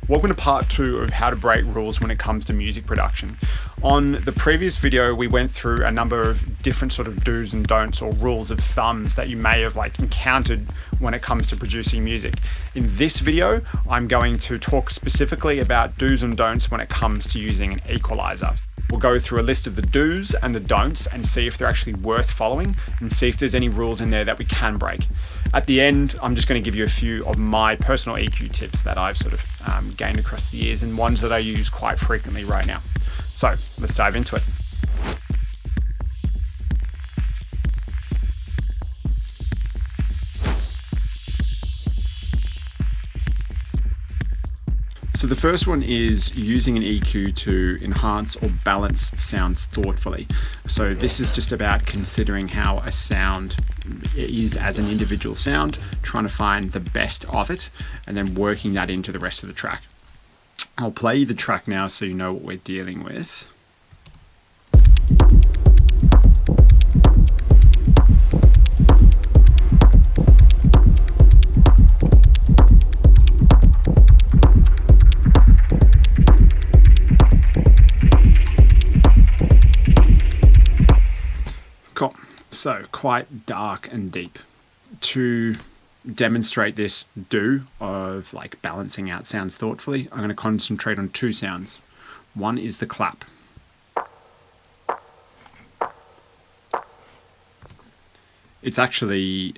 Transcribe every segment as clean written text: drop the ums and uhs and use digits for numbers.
Welcome to part 2 of how to break rules when it comes to music production. On the previous video, we went through a number of different sort of do's and don'ts or rules of thumbs that you may have encountered when it comes to producing music. In this video, I'm going to talk specifically about do's and don'ts when it comes to using an equalizer. We'll go through a list of the do's and the don'ts and see if they're actually worth following and see if there's any rules in there that we can break. At the end, I'm just going to give you a few of my personal EQ tips that I've sort of gained across the years and ones that I use quite frequently right now. So let's dive into it. So the first one is using an EQ to enhance or balance sounds thoughtfully. So this is just about considering how a sound is as an individual sound, trying to find the best of it, and then working that into the rest of the track. I'll play the track now so you know what we're dealing with. Cool. So quite dark and deep. To demonstrate this do of balancing out sounds thoughtfully, I'm going to concentrate on two sounds. One is the clap. It's actually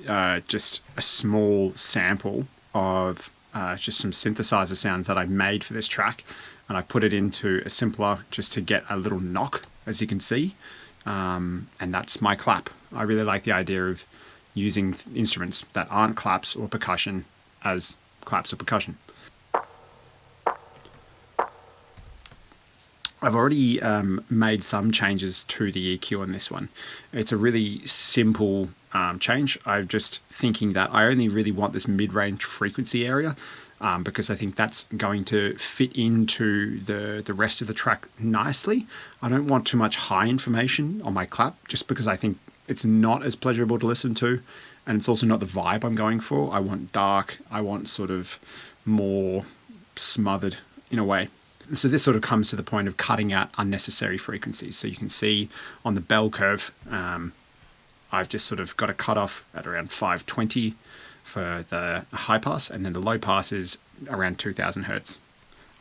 just a small sample of just some synthesizer sounds that I've made for this track, and I put it into a simpler just to get a little knock, as you can see. And that's my clap. I really like the idea of using instruments that aren't claps or percussion as claps or percussion. I've already made some changes to the EQ on this one. It's a really simple change. I'm just thinking that I only really want this mid-range frequency area because I think that's going to fit into the rest of the track nicely. I don't want too much high information on my clap just because I think it's not as pleasurable to listen to, and it's also not the vibe I'm going for. I want dark, I want sort of more smothered in a way. So this sort of comes to the point of cutting out unnecessary frequencies. So you can see on the bell curve, I've just sort of got a cutoff at around 520 for the high pass, and then the low pass is around 2000 hertz.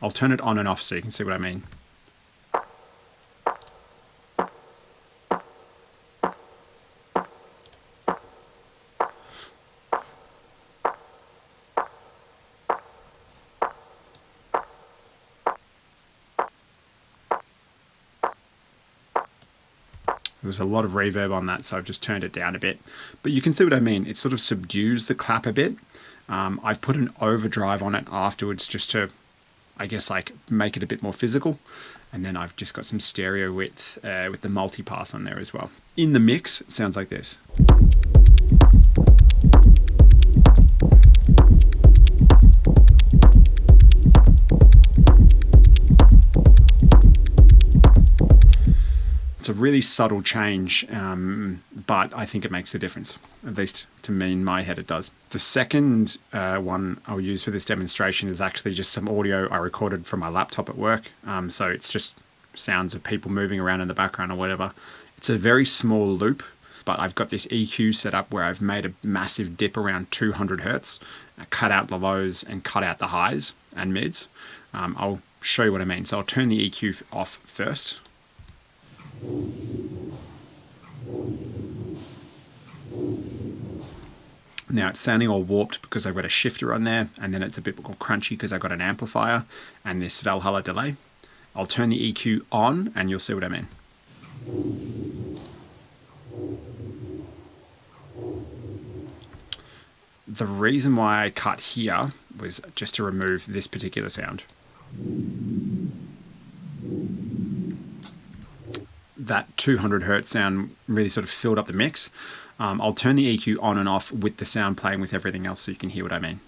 I'll turn it on and off so you can see what I mean. There's a lot of reverb on that, so I've just turned it down a bit. But you can see what I mean. It sort of subdues the clap a bit. I've put an overdrive on it afterwards just to, I guess, make it a bit more physical. And then I've just got some stereo width with the multi-pass on there as well. In the mix, it sounds like this. It's a really subtle change, but I think it makes a difference. At least to me, in my head, it does. The second one I'll use for this demonstration is actually just some audio I recorded from my laptop at work. So it's just sounds of people moving around in the background or whatever. It's a very small loop, but I've got this EQ set up where I've made a massive dip around 200 hertz, cut out the lows and cut out the highs and mids. I'll show you what I mean. So I'll turn the EQ off first. Now it's sounding all warped because I've got a shifter on there, and then it's a bit more crunchy because I've got an amplifier and this Valhalla delay. I'll turn the EQ on and you'll see what I mean. The reason why I cut here was just to remove this particular sound. That 200 hertz sound really sort of filled up the mix. I'll turn the EQ on and off with the sound playing with everything else so you can hear what I mean.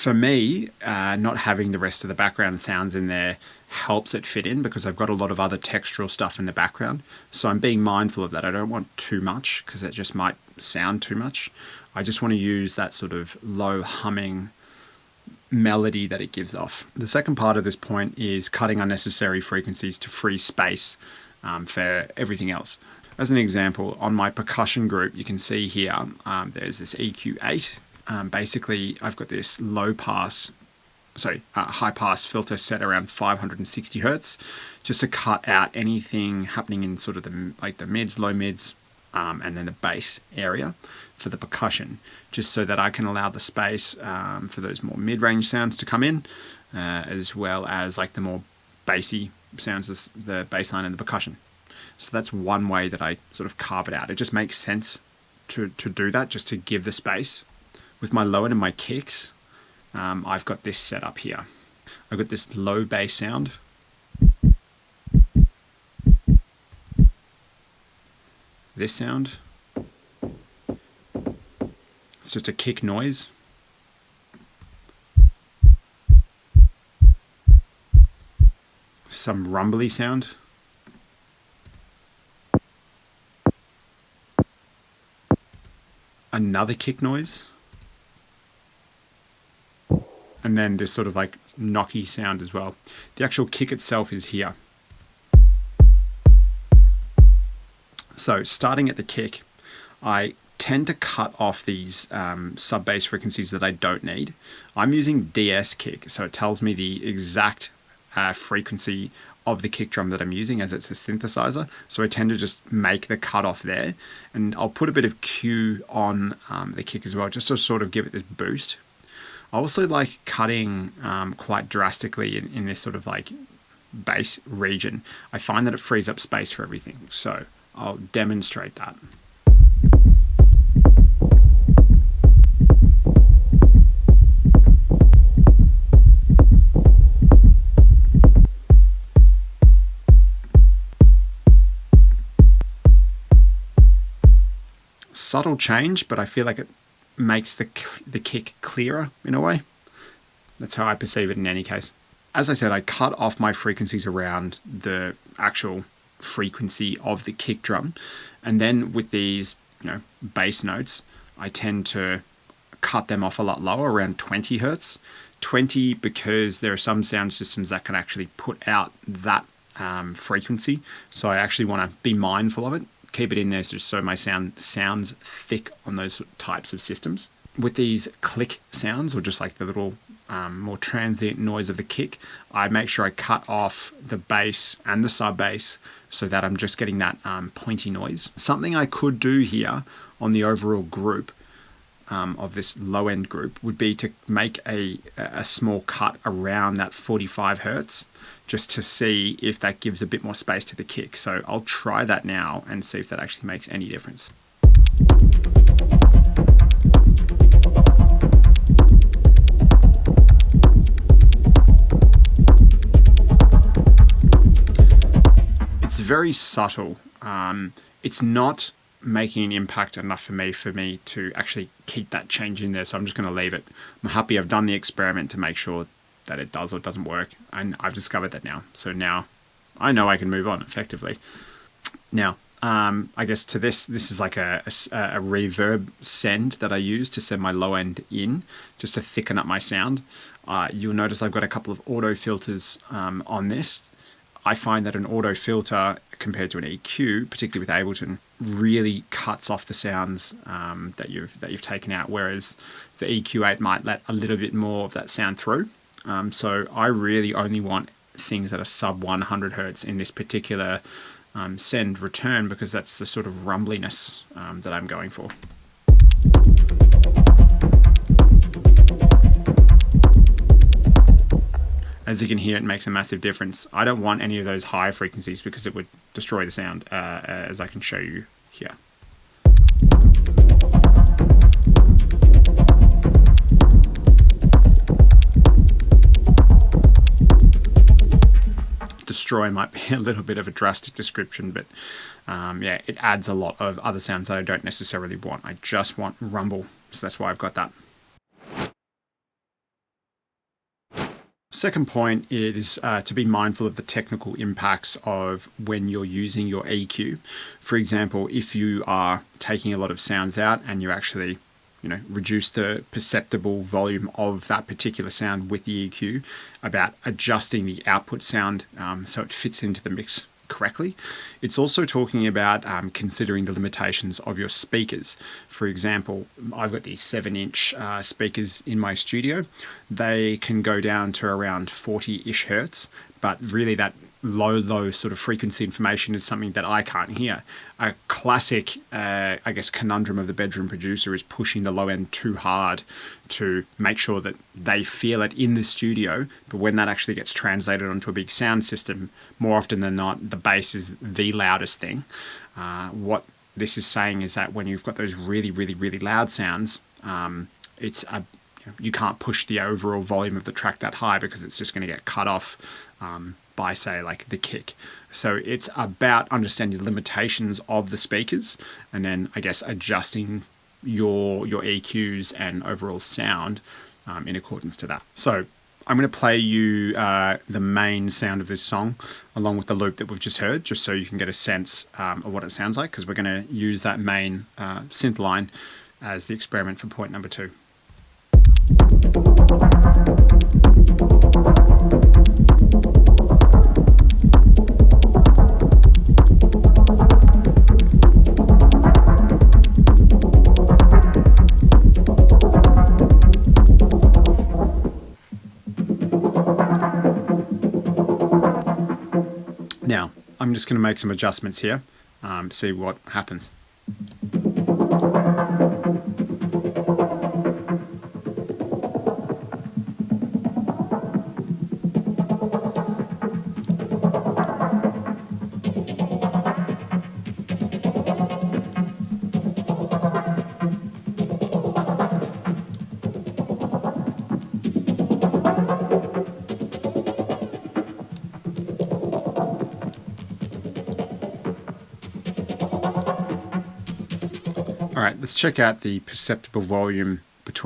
For me, not having the rest of the background sounds in there helps it fit in because I've got a lot of other textural stuff in the background. So I'm being mindful of that. I don't want too much because it just might sound too much. I just want to use that sort of low humming melody that it gives off. The second part of this point is cutting unnecessary frequencies to free space for everything else. As an example, on my percussion group, you can see here, there's this EQ8. Basically, I've got this high pass filter set around 560 hertz, just to cut out anything happening in sort of the mids, low mids, and then the bass area for the percussion, just so that I can allow the space for those more mid-range sounds to come in, as well as like the more bassy sounds, the bass line and the percussion. So that's one way that I sort of carve it out. It just makes sense to do that, just to give the space. With my low end and my kicks, I've got this set up here. I've got this low bass sound. This sound. It's just a kick noise. Some rumbly sound. Another kick noise. And then this sort of like knocky sound as well. The actual kick itself is here. So starting at the kick, I tend to cut off these sub bass frequencies that I don't need. I'm using DS kick, so it tells me the exact frequency of the kick drum that I'm using, as it's a synthesizer. So I tend to just make the cutoff there, and I'll put a bit of Q on the kick as well, just to sort of give it this boost. I also like cutting quite drastically in this sort of like bass region. I find that it frees up space for everything. So I'll demonstrate that. Subtle change, but I feel like it makes the kick clearer in a way. That's how I perceive it in any case. As I said, I cut off my frequencies around the actual frequency of the kick drum, and then with these, bass notes, I tend to cut them off a lot lower, around 20 hertz. 20 because there are some sound systems that can actually put out that frequency, so I actually want to be mindful of it. Keep it in there so my sound sounds thick on those types of systems. With these click sounds, or just like the little more transient noise of the kick, I make sure I cut off the bass and the sub bass so that I'm just getting that pointy noise. Something I could do here on the overall group of this low end group would be to make a small cut around that 45 hertz, just to see if that gives a bit more space to the kick. So I'll try that now and see if that actually makes any difference. It's very subtle. It's not making an impact enough for me to actually keep that change in there. So I'm just going to leave it. I'm happy I've done the experiment to make sure that it does or doesn't work, and I've discovered that now. So now I know I can move on effectively. Now, I guess to this is like a reverb send that I use to send my low end in, just to thicken up my sound. You'll notice I've got a couple of auto filters on this. I find that an auto filter compared to an EQ, particularly with Ableton, really cuts off the sounds that you've taken out, whereas the EQ8 might let a little bit more of that sound through. So I really only want things that are sub 100 hertz in this particular send return, because that's the sort of rumbliness that I'm going for. As you can hear, it makes a massive difference. I don't want any of those high frequencies because it would destroy the sound, as I can show you here. Destroy might be a little bit of a drastic description, but yeah, it adds a lot of other sounds that I don't necessarily want. I just want rumble, so that's why I've got that. Second point is to be mindful of the technical impacts of when you're using your EQ. For example, if you are taking a lot of sounds out and you actually reduce the perceptible volume of that particular sound with the EQ, about adjusting the output sound so it fits into the mix correctly. It's also talking about considering the limitations of your speakers. For example, I've got these 7-inch speakers in my studio. They can go down to around 40-ish hertz, but really that low sort of frequency information is something that I can't hear. A classic, conundrum of the bedroom producer is pushing the low end too hard to make sure that they feel it in the studio, but when that actually gets translated onto a big sound system, more often than not, the bass is the loudest thing. What this is saying is that when you've got those really, really, really loud sounds, you can't push the overall volume of the track that high because it's just going to get cut off by, say, like the kick. So it's about understanding the limitations of the speakers and then, I guess, adjusting your EQs and overall sound in accordance to that. So I'm going to play you the main sound of this song along with the loop that we've just heard, just so you can get a sense of what it sounds like, because we're going to use that main synth line as the experiment for point number 2. Now, I'm just going to make some adjustments here, see what happens. All right, let's check out the perceptible volume with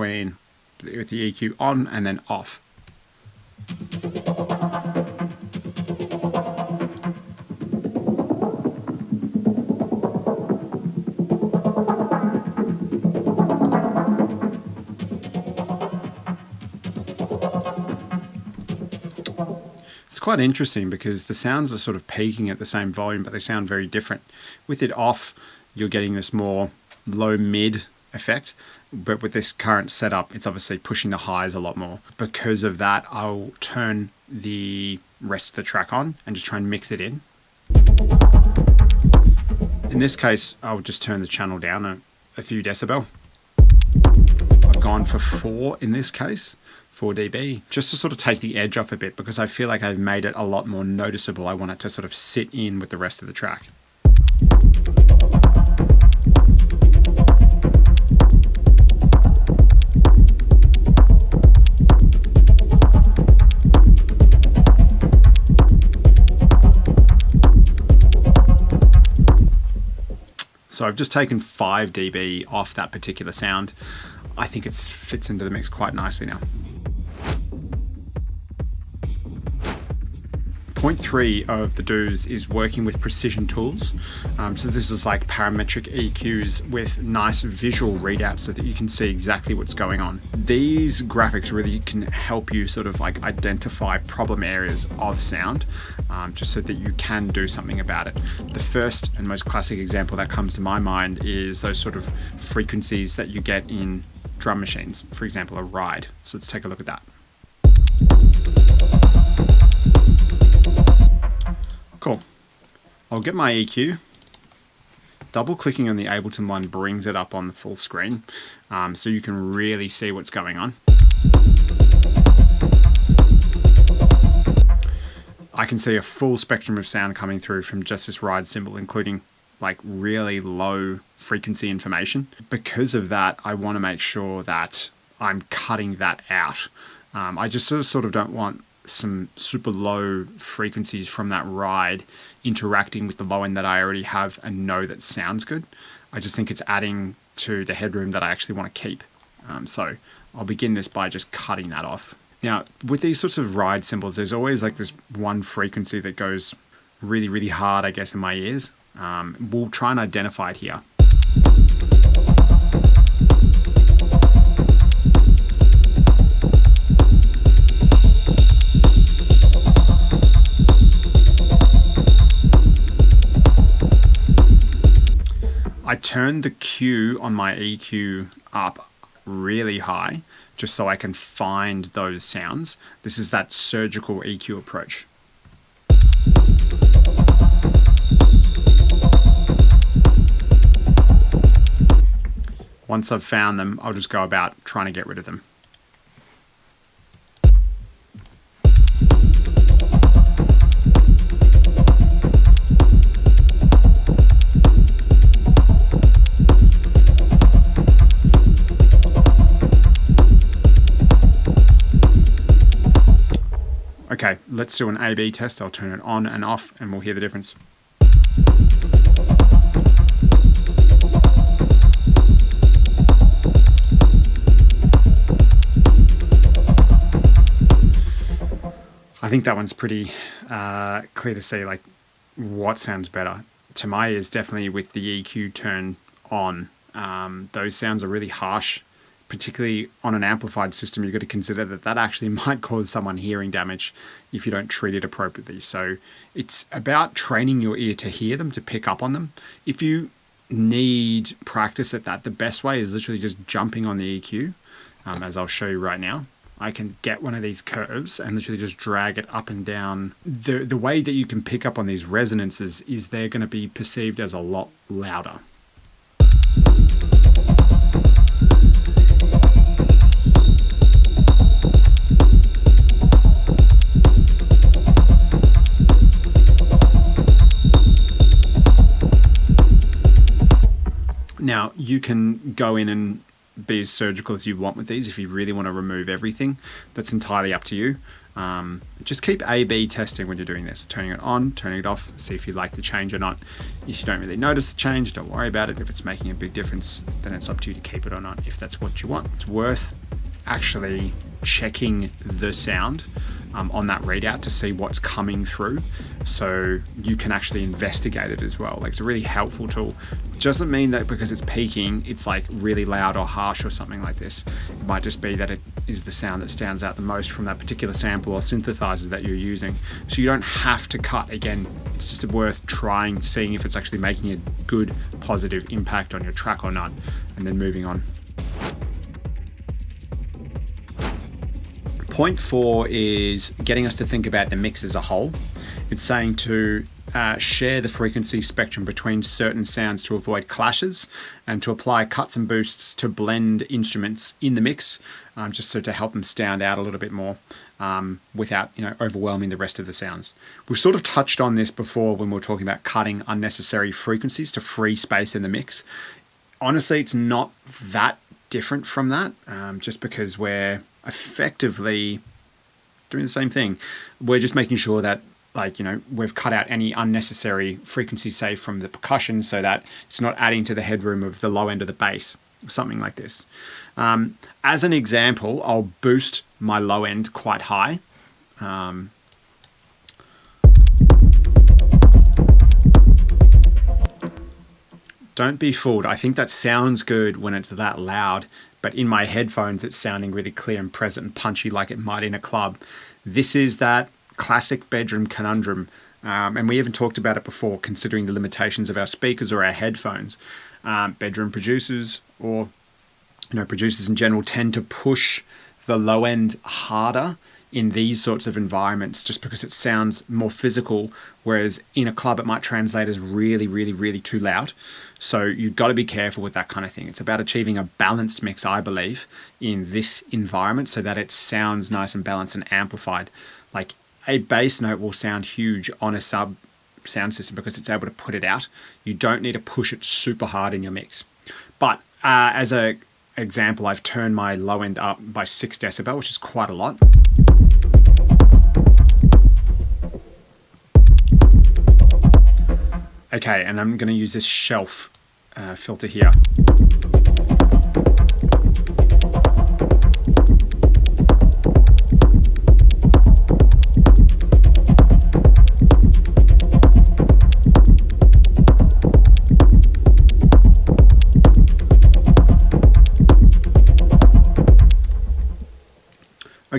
the EQ on and then off. It's quite interesting because the sounds are sort of peaking at the same volume, but they sound very different. With it off, you're getting this more low-mid effect, but with this current setup, it's obviously pushing the highs a lot more. Because of that, I'll turn the rest of the track on and just try and mix it in. In this case, I'll just turn the channel down a few decibel. I've gone for 4 in this case, 4 dB, just to sort of take the edge off a bit, because I feel like I've made it a lot more noticeable. I want it to sort of sit in with the rest of the track. So I've just taken 5 dB off that particular sound. I think it fits into the mix quite nicely now. Point 3 of the do's is working with precision tools. So this is like parametric EQs with nice visual readouts so that you can see exactly what's going on. These graphics really can help you sort of like identify problem areas of sound, just so that you can do something about it. The first and most classic example that comes to my mind is those sort of frequencies that you get in drum machines, for example, a ride. So let's take a look at that. Cool. I'll get my EQ. Double clicking on the Ableton one brings it up on the full screen, so you can really see what's going on. I can see a full spectrum of sound coming through from just this ride symbol, including like really low frequency information. Because of that, I want to make sure that I'm cutting that out. I just sort of don't want some super low frequencies from that ride interacting with the low end that I already have and know that sounds good. I just think it's adding to the headroom that I actually want to keep. So I'll begin this by just cutting that off. Now, with these sorts of ride cymbals, there's always like this one frequency that goes really, really hard, I guess, in my ears. We'll try and identify it here. I turned the Q on my EQ up really high just so I can find those sounds. This is that surgical EQ approach. Once I've found them, I'll just go about trying to get rid of them. Okay, let's do an A/B test. I'll turn it on and off and we'll hear the difference. I think that one's pretty clear to see like what sounds better. To my ears, definitely with the EQ turned on. Those sounds are really harsh. Particularly on an amplified system, you've got to consider that that actually might cause someone hearing damage if you don't treat it appropriately. So it's about training your ear to hear them, to pick up on them. If you need practice at that, the best way is literally just jumping on the EQ, as I'll show you right now. I can get one of these curves and literally just drag it up and down. The way that you can pick up on these resonances is they're going to be perceived as a lot louder. Now, you can go in and be as surgical as you want with these if you really want to remove everything. That's entirely up to you. Just keep A/B testing when you're doing this, turning it on, turning it off, see if you like the change or not. If you don't really notice the change, don't worry about it. If it's making a big difference, then it's up to you to keep it or not, if that's what you want. It's worth actually checking the sound on that readout to see what's coming through, so you can actually investigate it as well. Like, it's a really helpful tool. It doesn't mean that because it's peaking, it's like really loud or harsh or something like this. It might just be that it is the sound that stands out the most from that particular sample or synthesizer that you're using. So you don't have to cut. Again, it's just worth trying, seeing if it's actually making a good, positive impact on your track or not, and then moving on. Point 4 is getting us to think about the mix as a whole. It's saying to share the frequency spectrum between certain sounds to avoid clashes, and to apply cuts and boosts to blend instruments in the mix, just so to help them stand out a little bit more without overwhelming the rest of the sounds. We've sort of touched on this before when we were talking about cutting unnecessary frequencies to free space in the mix. Honestly, it's not that different from that, just because we're effectively doing the same thing. We're just making sure that we've cut out any unnecessary frequency, say from the percussion, so that it's not adding to the headroom of the low end of the bass, something like this. As an example, I'll boost my low end quite high. Don't be fooled. I think that sounds good when it's that loud, but in my headphones, it's sounding really clear and present and punchy like it might in a club. This is that classic bedroom conundrum. And we even talked about it before, considering the limitations of our speakers or our headphones. Bedroom producers or producers in general tend to push the low end harder in these sorts of environments just because it sounds more physical, whereas in a club it might translate as really, really, really too loud. So you've got to be careful with that kind of thing. It's about achieving a balanced mix, I believe, in this environment so that it sounds nice and balanced and amplified. Like a bass note will sound huge on a sub sound system because it's able to put it out. You don't need to push it super hard in your mix. But as an example, I've turned my low end up by 6 decibel, which is quite a lot. Okay, and I'm going to use this shelf filter here.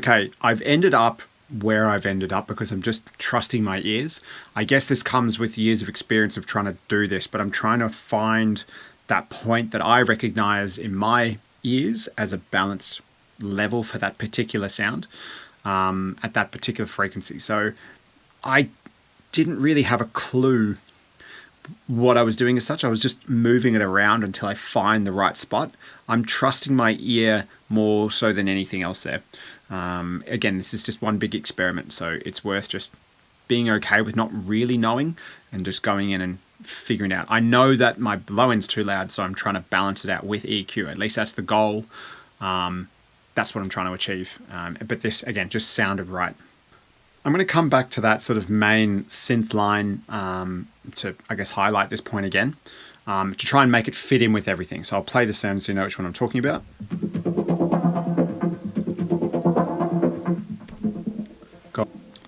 okay, I've ended up where I've ended up because I'm just trusting my ears. I guess this comes with years of experience of trying to do this, but I'm trying to find that point that I recognize in my ears as a balanced level for that particular sound at that particular frequency. So I didn't really have a clue what I was doing as such. I was just moving it around until I find the right spot. I'm trusting my ear more so than anything else there. Again, this is just one big experiment, so it's worth just being okay with not really knowing and just going in and figuring it out. I know that my low end's too loud, so I'm trying to balance it out with EQ. At least that's the goal. That's what I'm trying to achieve. But this, again, just sounded right. I'm going to come back to that sort of main synth line to, I guess, highlight this point again, to try and make it fit in with everything. So I'll play the sound so you know which one I'm talking about.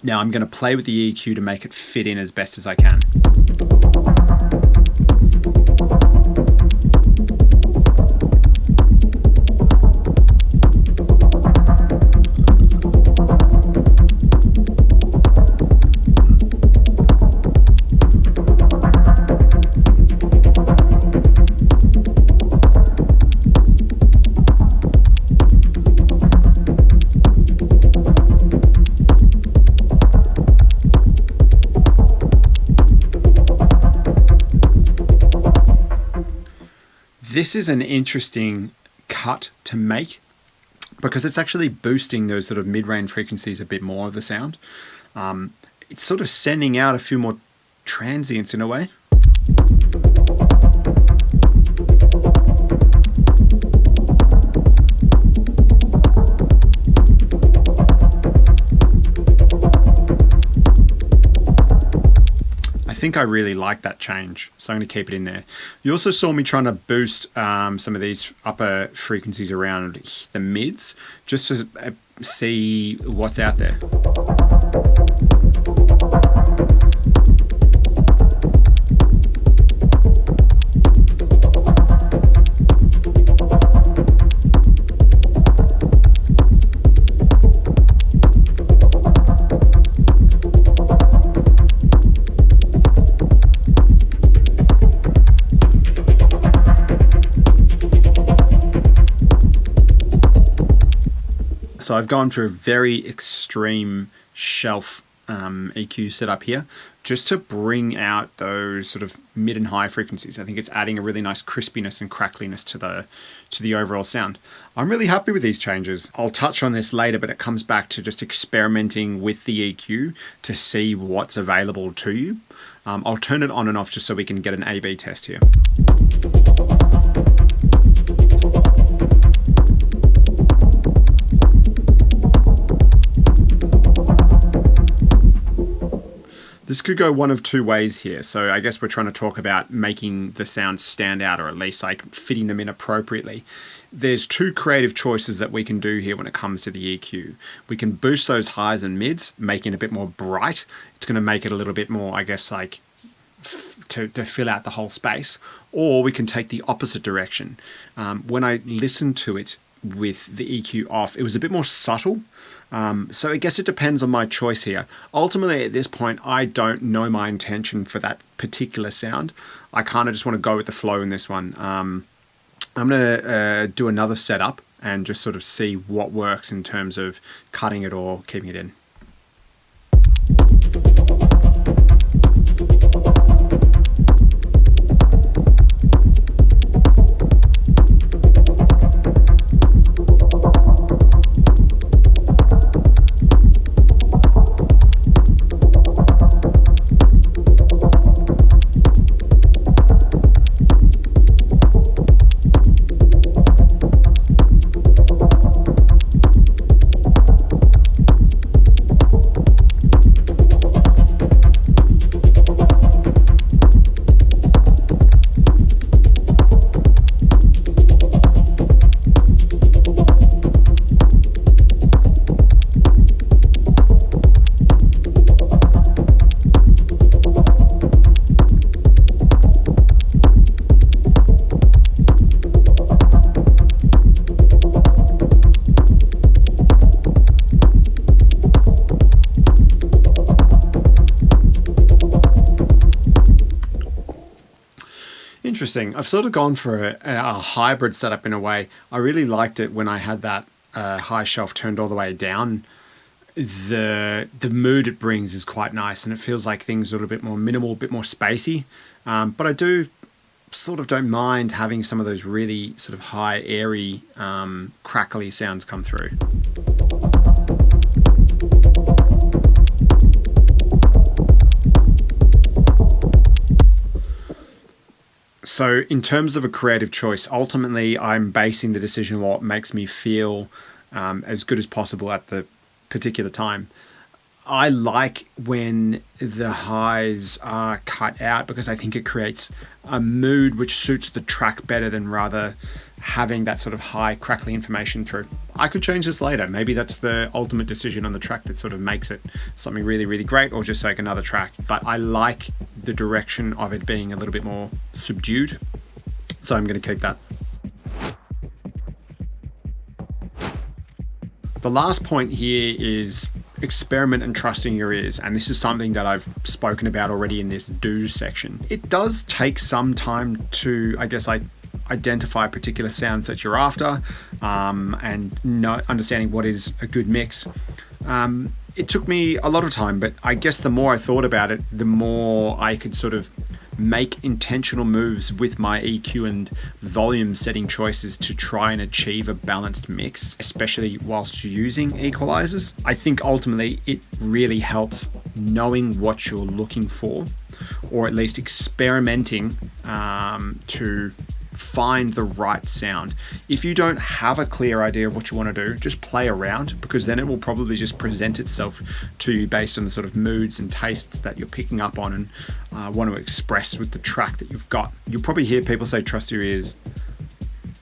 Now I'm going to play with the EQ to make it fit in as best as I can. This is an interesting cut to make because it's actually boosting those sort of mid-range frequencies a bit more of the sound. It's sort of sending out a few more transients in a way. I think I really like that change, so I'm going to keep it in there. You also saw me trying to boost some of these upper frequencies around the mids, just to see what's out there. So I've gone for a very extreme shelf EQ setup here, just to bring out those sort of mid and high frequencies. I think it's adding a really nice crispiness and crackliness to the overall sound. I'm really happy with these changes. I'll touch on this later, but it comes back to just experimenting with the EQ to see what's available to you. I'll turn it on and off just so we can get an A/B test here. This could go one of two ways here. So I guess we're trying to talk about making the sound stand out, or at least like fitting them in appropriately. There's two creative choices that we can do here when it comes to the EQ. We can boost those highs and mids, making it a bit more bright. It's going to make it a little bit more, I guess, like to fill out the whole space. Or we can take the opposite direction. When I listened to it with the EQ off, it was a bit more subtle. So I guess it depends on my choice here. Ultimately, at this point, I don't know my intention for that particular sound. I kind of just want to go with the flow in this one. I'm going to do another setup and just sort of see what works in terms of cutting it or keeping it in. interesting. I've sort of gone for a hybrid setup in a way. I really liked it when I had that high shelf turned all the way down. The mood it brings is quite nice, and it feels like things are a little bit more minimal, a bit more spacey. But I do sort of don't mind having some of those really sort of high, airy, crackly sounds come through. So in terms of a creative choice, ultimately I'm basing the decision on what makes me feel as good as possible at the particular time. I like when the highs are cut out because I think it creates a mood which suits the track better than rather having that sort of high crackly information through. I could change this later. Maybe that's the ultimate decision on the track that sort of makes it something really, really great, or just like another track. But I like the direction of it being a little bit more subdued. So I'm going to keep that. The last point here is experiment and trust in your ears. And this is something that I've spoken about already in this do's section. It does take some time to, I guess, identify particular sounds that you're after and understanding what is a good mix. It took me a lot of time, but I guess the more I thought about it, the more I could sort of make intentional moves with my EQ and volume setting choices to try and achieve a balanced mix, especially whilst using equalizers. I think ultimately it really helps knowing what you're looking for, or at least experimenting to find the right sound. If you don't have a clear idea of what you want to do, just play around, because then it will probably just present itself to you based on the sort of moods and tastes that you're picking up on and want to express with the track that you've got. You'll probably hear people say trust your ears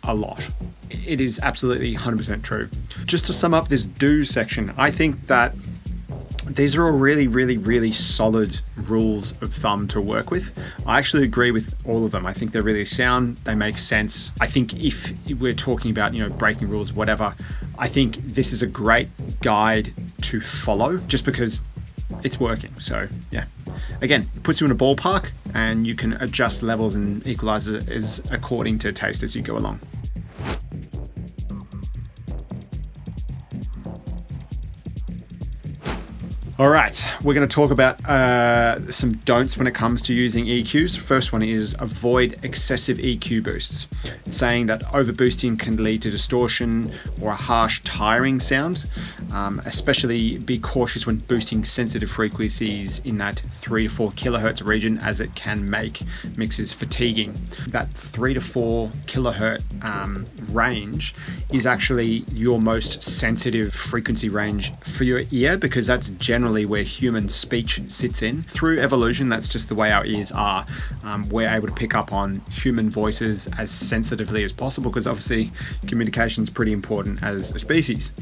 a lot. It is absolutely 100% true. Just to sum up this do section, I think that these are all really, really, really solid rules of thumb to work with. I actually agree with all of them. I think they're really sound. They make sense. I think if we're talking about, breaking rules, whatever, I think this is a great guide to follow just because it's working. So yeah, again, it puts you in a ballpark and you can adjust levels and equalizers according to taste as you go along. All right, we're going to talk about some don'ts when it comes to using EQs. The first one is avoid excessive EQ boosts. It's saying that overboosting can lead to distortion or a harsh, tiring sound. Especially be cautious when boosting sensitive frequencies in that 3 to 4 kilohertz region, as it can make mixes fatiguing. That 3 to 4 kilohertz range is actually your most sensitive frequency range for your ear, because that's generally where human speech sits in. Through evolution, that's just the way our ears are. We're able to pick up on human voices as sensitively as possible, because obviously communication is pretty important as a species.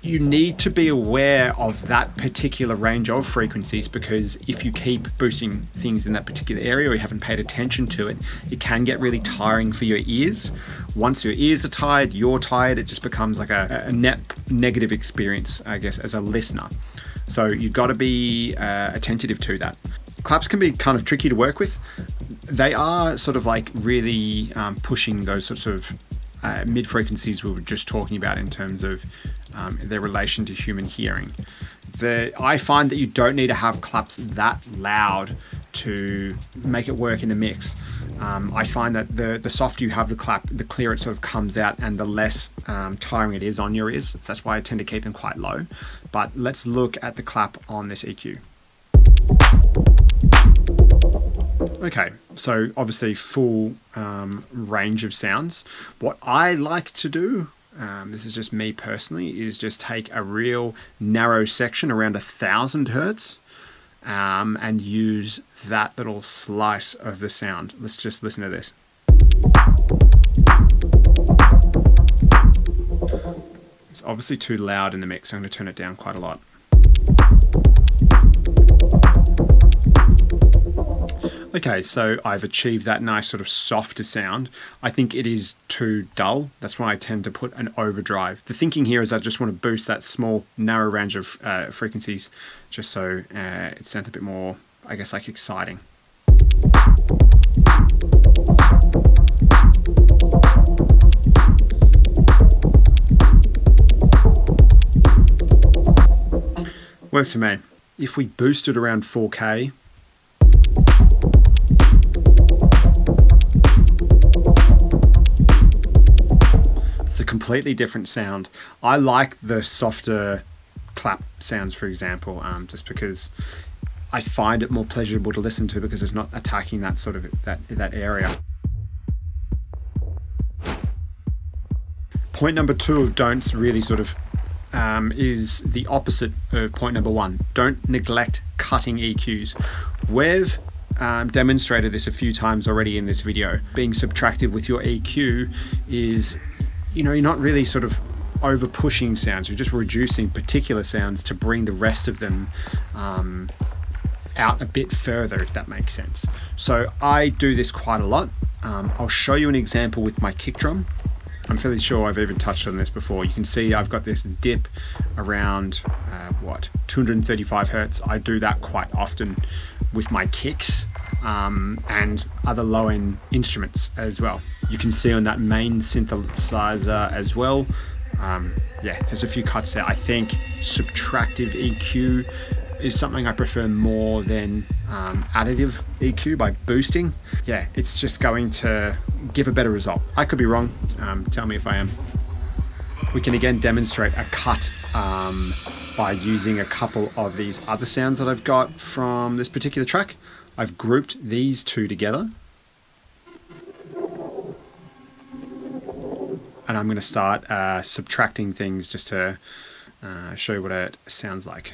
You need to be aware of that particular range of frequencies, because if you keep boosting things in that particular area or you haven't paid attention to it, it can get really tiring for your ears. Once your ears are tired, you're tired, it just becomes like a net negative experience, I guess, as a listener. So you've got to be attentive to that. Claps can be kind of tricky to work with. They are sort of like really pushing those sorts of mid frequencies we were just talking about in terms of their relation to human hearing. I find that you don't need to have claps that loud to make it work in the mix. I find that the softer you have the clap, the clearer it sort of comes out and the less tiring it is on your ears. That's why I tend to keep them quite low. But let's look at the clap on this EQ. Okay, so obviously full range of sounds. What I like to do, this is just me personally, is just take a real narrow section around 1,000 hertz and use that little slice of the sound. Let's just listen to this. It's obviously too loud in the mix, so I'm going to turn it down quite a lot. Okay, so I've achieved that nice sort of softer sound. I think it is too dull. That's why I tend to put an overdrive. The thinking here is I just want to boost that small, narrow range of frequencies just so it sounds a bit more, I guess, like exciting. Works for me. If we boost it around 4K, it's a completely different sound. I like the softer clap sounds, for example, just because I find it more pleasurable to listen to because it's not attacking that sort of that area. Point number 2 of don'ts really sort of is the opposite of point number 1. Don't neglect cutting EQs. We've demonstrated this a few times already in this video. Being subtractive with your EQ is, you're not really sort of over pushing sounds, you're just reducing particular sounds to bring the rest of them out a bit further, if that makes sense. So I do this quite a lot. I'll show you an example with my kick drum. I'm fairly sure I've even touched on this before. You can see I've got this dip around 235 Hertz. I do that quite often with my kicks and other low-end instruments as well. You can see on that main synthesizer as well. Yeah, there's a few cuts there. I think subtractive EQ is something I prefer more than additive EQ by boosting. Yeah, it's just going to give a better result. I could be wrong. Tell me if I am. We can again demonstrate a cut by using a couple of these other sounds that I've got from this particular track. I've grouped these two together. And I'm going to start subtracting things just to show you what it sounds like.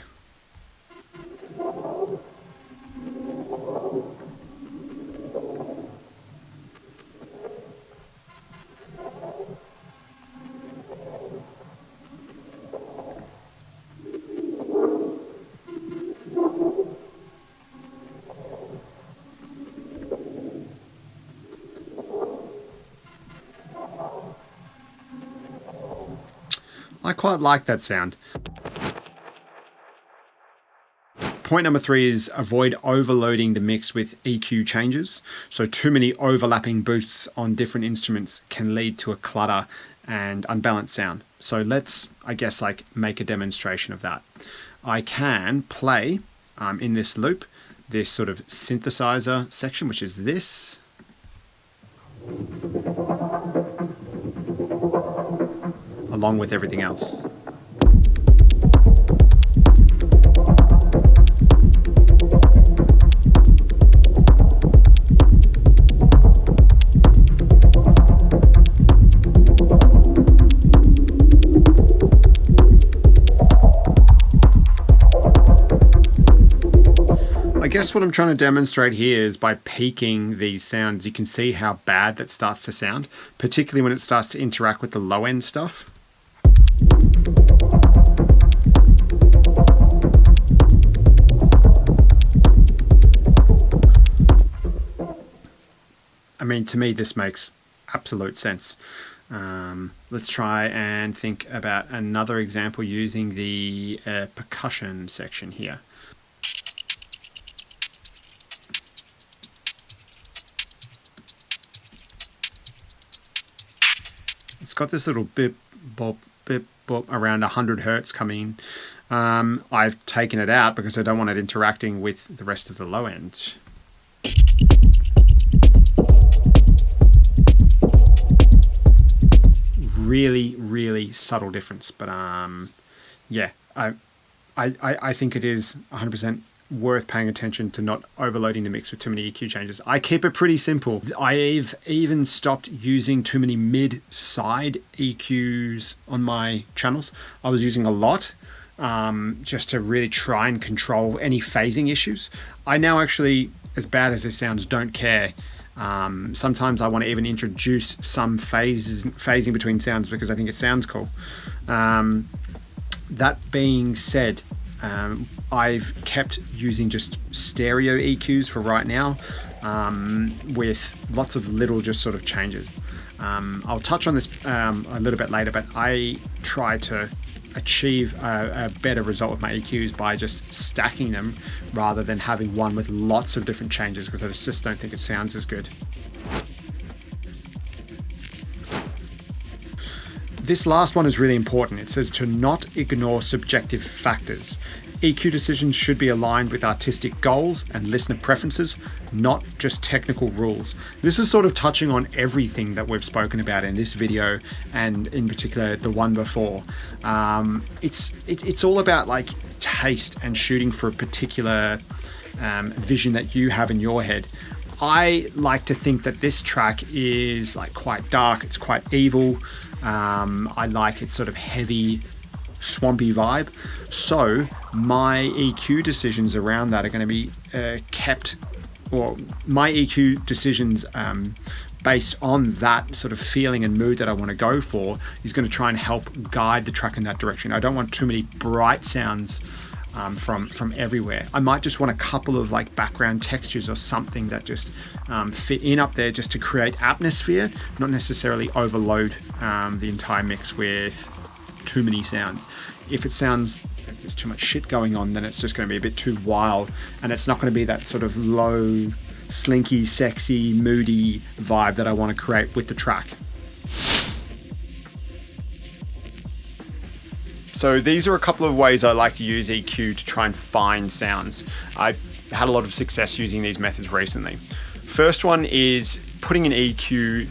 I quite like that sound. Point number 3 is avoid overloading the mix with EQ changes. So too many overlapping boosts on different instruments can lead to a clutter and unbalanced sound. So let's, I guess, like make a demonstration of that. I can play in this loop, this sort of synthesizer section, which is this. Along with everything else. I guess what I'm trying to demonstrate here is by peaking these sounds, you can see how bad that starts to sound, particularly when it starts to interact with the low end stuff. I mean, to me, this makes absolute sense. Let's try and think about another example using the percussion section here. It's got this little bip, bop, around 100 Hertz coming. I've taken it out because I don't want it interacting with the rest of the low end. Really subtle difference, but yeah, I think it is 100% worth paying attention to not overloading the mix with too many EQ changes. I keep it pretty simple. I've even stopped using too many mid-side EQs on my channels. I was using a lot just to really try and control any phasing issues. I now actually, as bad as this sounds, don't care. Sometimes I want to even introduce some phasing between sounds because I think it sounds cool. That being said, I've kept using just stereo EQs for right now, with lots of little just sort of changes. I'll touch on this a little bit later, but I try to achieve a better result with my EQs by just stacking them rather than having one with lots of different changes, because I just don't think it sounds as good. This last one is really important. It says to not ignore subjective factors. EQ decisions should be aligned with artistic goals and listener preferences, not just technical rules. This is sort of touching on everything that we've spoken about in this video, and in particular the one before. It's all about like taste and shooting for a particular vision that you have in your head. I like to think that this track is like quite dark, it's quite evil. I like its sort of heavy, swampy vibe. So my EQ decisions around that are going to be my EQ decisions based on that sort of feeling and mood that I want to go for is going to try and help guide the track in that direction. I don't want too many bright sounds from everywhere. I might just want a couple of like background textures or something that just fit in up there just to create atmosphere, not necessarily overload the entire mix with too many sounds. If it sounds like there's too much shit going on, then it's just going to be a bit too wild, and it's not going to be that sort of low, slinky, sexy, moody vibe that I want to create with the track. So these are a couple of ways I like to use EQ to try and find sounds. I've had a lot of success using these methods recently. First one is putting an EQ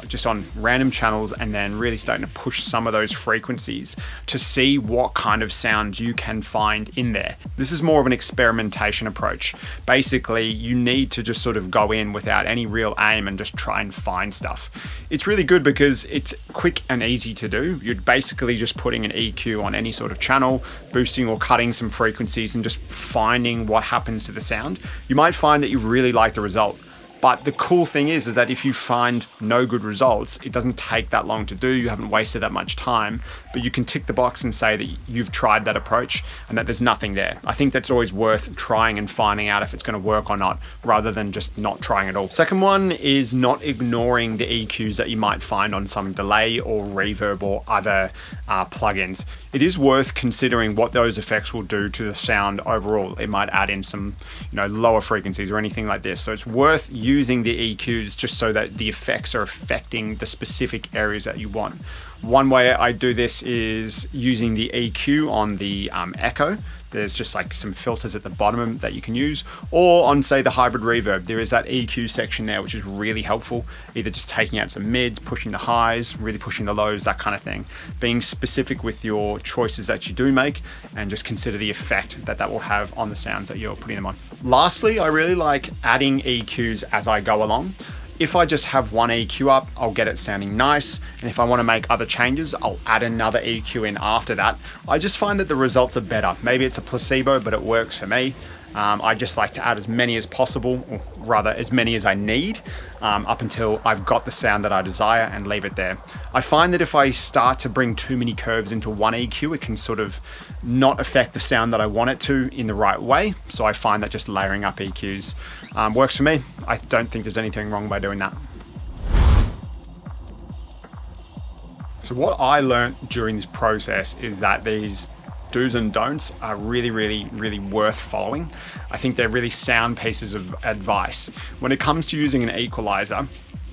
just on random channels and then really starting to push some of those frequencies to see what kind of sounds you can find in there. This is more of an experimentation approach. Basically, you need to just sort of go in without any real aim and just try and find stuff. It's really good because it's quick and easy to do. You're basically just putting an EQ on any sort of channel, boosting or cutting some frequencies and just finding what happens to the sound. You might find that you really like the result. But the cool thing is that if you find no good results, it doesn't take that long to do. You haven't wasted that much time, but you can tick the box and say that you've tried that approach and that there's nothing there. I think that's always worth trying and finding out if it's going to work or not, rather than just not trying at all. Second one is not ignoring the EQs that you might find on some delay or reverb or other plugins. It is worth considering what those effects will do to the sound overall. It might add in some, lower frequencies or anything like this. So it's worth using the EQs just so that the effects are affecting the specific areas that you want. One way I do this is using the EQ on the echo. There's just like some filters at the bottom that you can use, or on say the hybrid reverb, there is that EQ section there, which is really helpful, either just taking out some mids, pushing the highs, really pushing the lows, that kind of thing. Being specific with your choices that you do make, and just consider the effect that that will have on the sounds that you're putting them on. Lastly, I really like adding EQs as I go along. If I just have one EQ up, I'll get it sounding nice. And if I want to make other changes, I'll add another EQ in after that. I just find that the results are better. Maybe it's a placebo, but it works for me. I just like to add as many as possible, or rather as many as I need, up until I've got the sound that I desire, and leave it there. I find that if I start to bring too many curves into one EQ, it can sort of not affect the sound that I want it to in the right way. So I find that just layering up EQs works for me. I don't think there's anything wrong by doing that. So what I learned during this process is that these do's and don'ts are really, really, really worth following. I think they're really sound pieces of advice. When it comes to using an equalizer,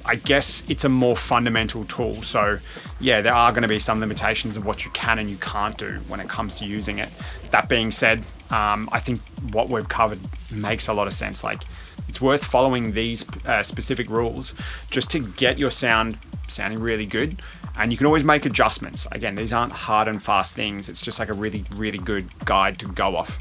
I guess it's a more fundamental tool. So yeah, there are going to be some limitations of what you can and you can't do when it comes to using it. That being said, I think what we've covered makes a lot of sense. Like, it's worth following these specific rules just to get your sound sounding really good. And you can always make adjustments. Again, these aren't hard and fast things. It's just like a really, really good guide to go off.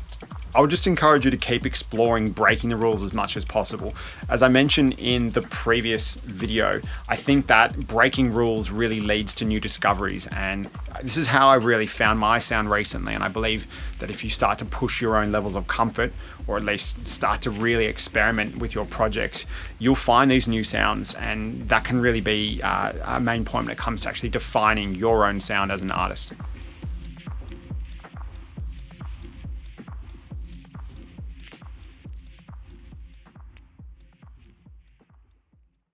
I would just encourage you to keep exploring breaking the rules as much as possible. As I mentioned in the previous video, I think that breaking rules really leads to new discoveries, and this is how I've really found my sound recently. And I believe that if you start to push your own levels of comfort, or at least start to really experiment with your projects, you'll find these new sounds, and that can really be a main point when it comes to actually defining your own sound as an artist.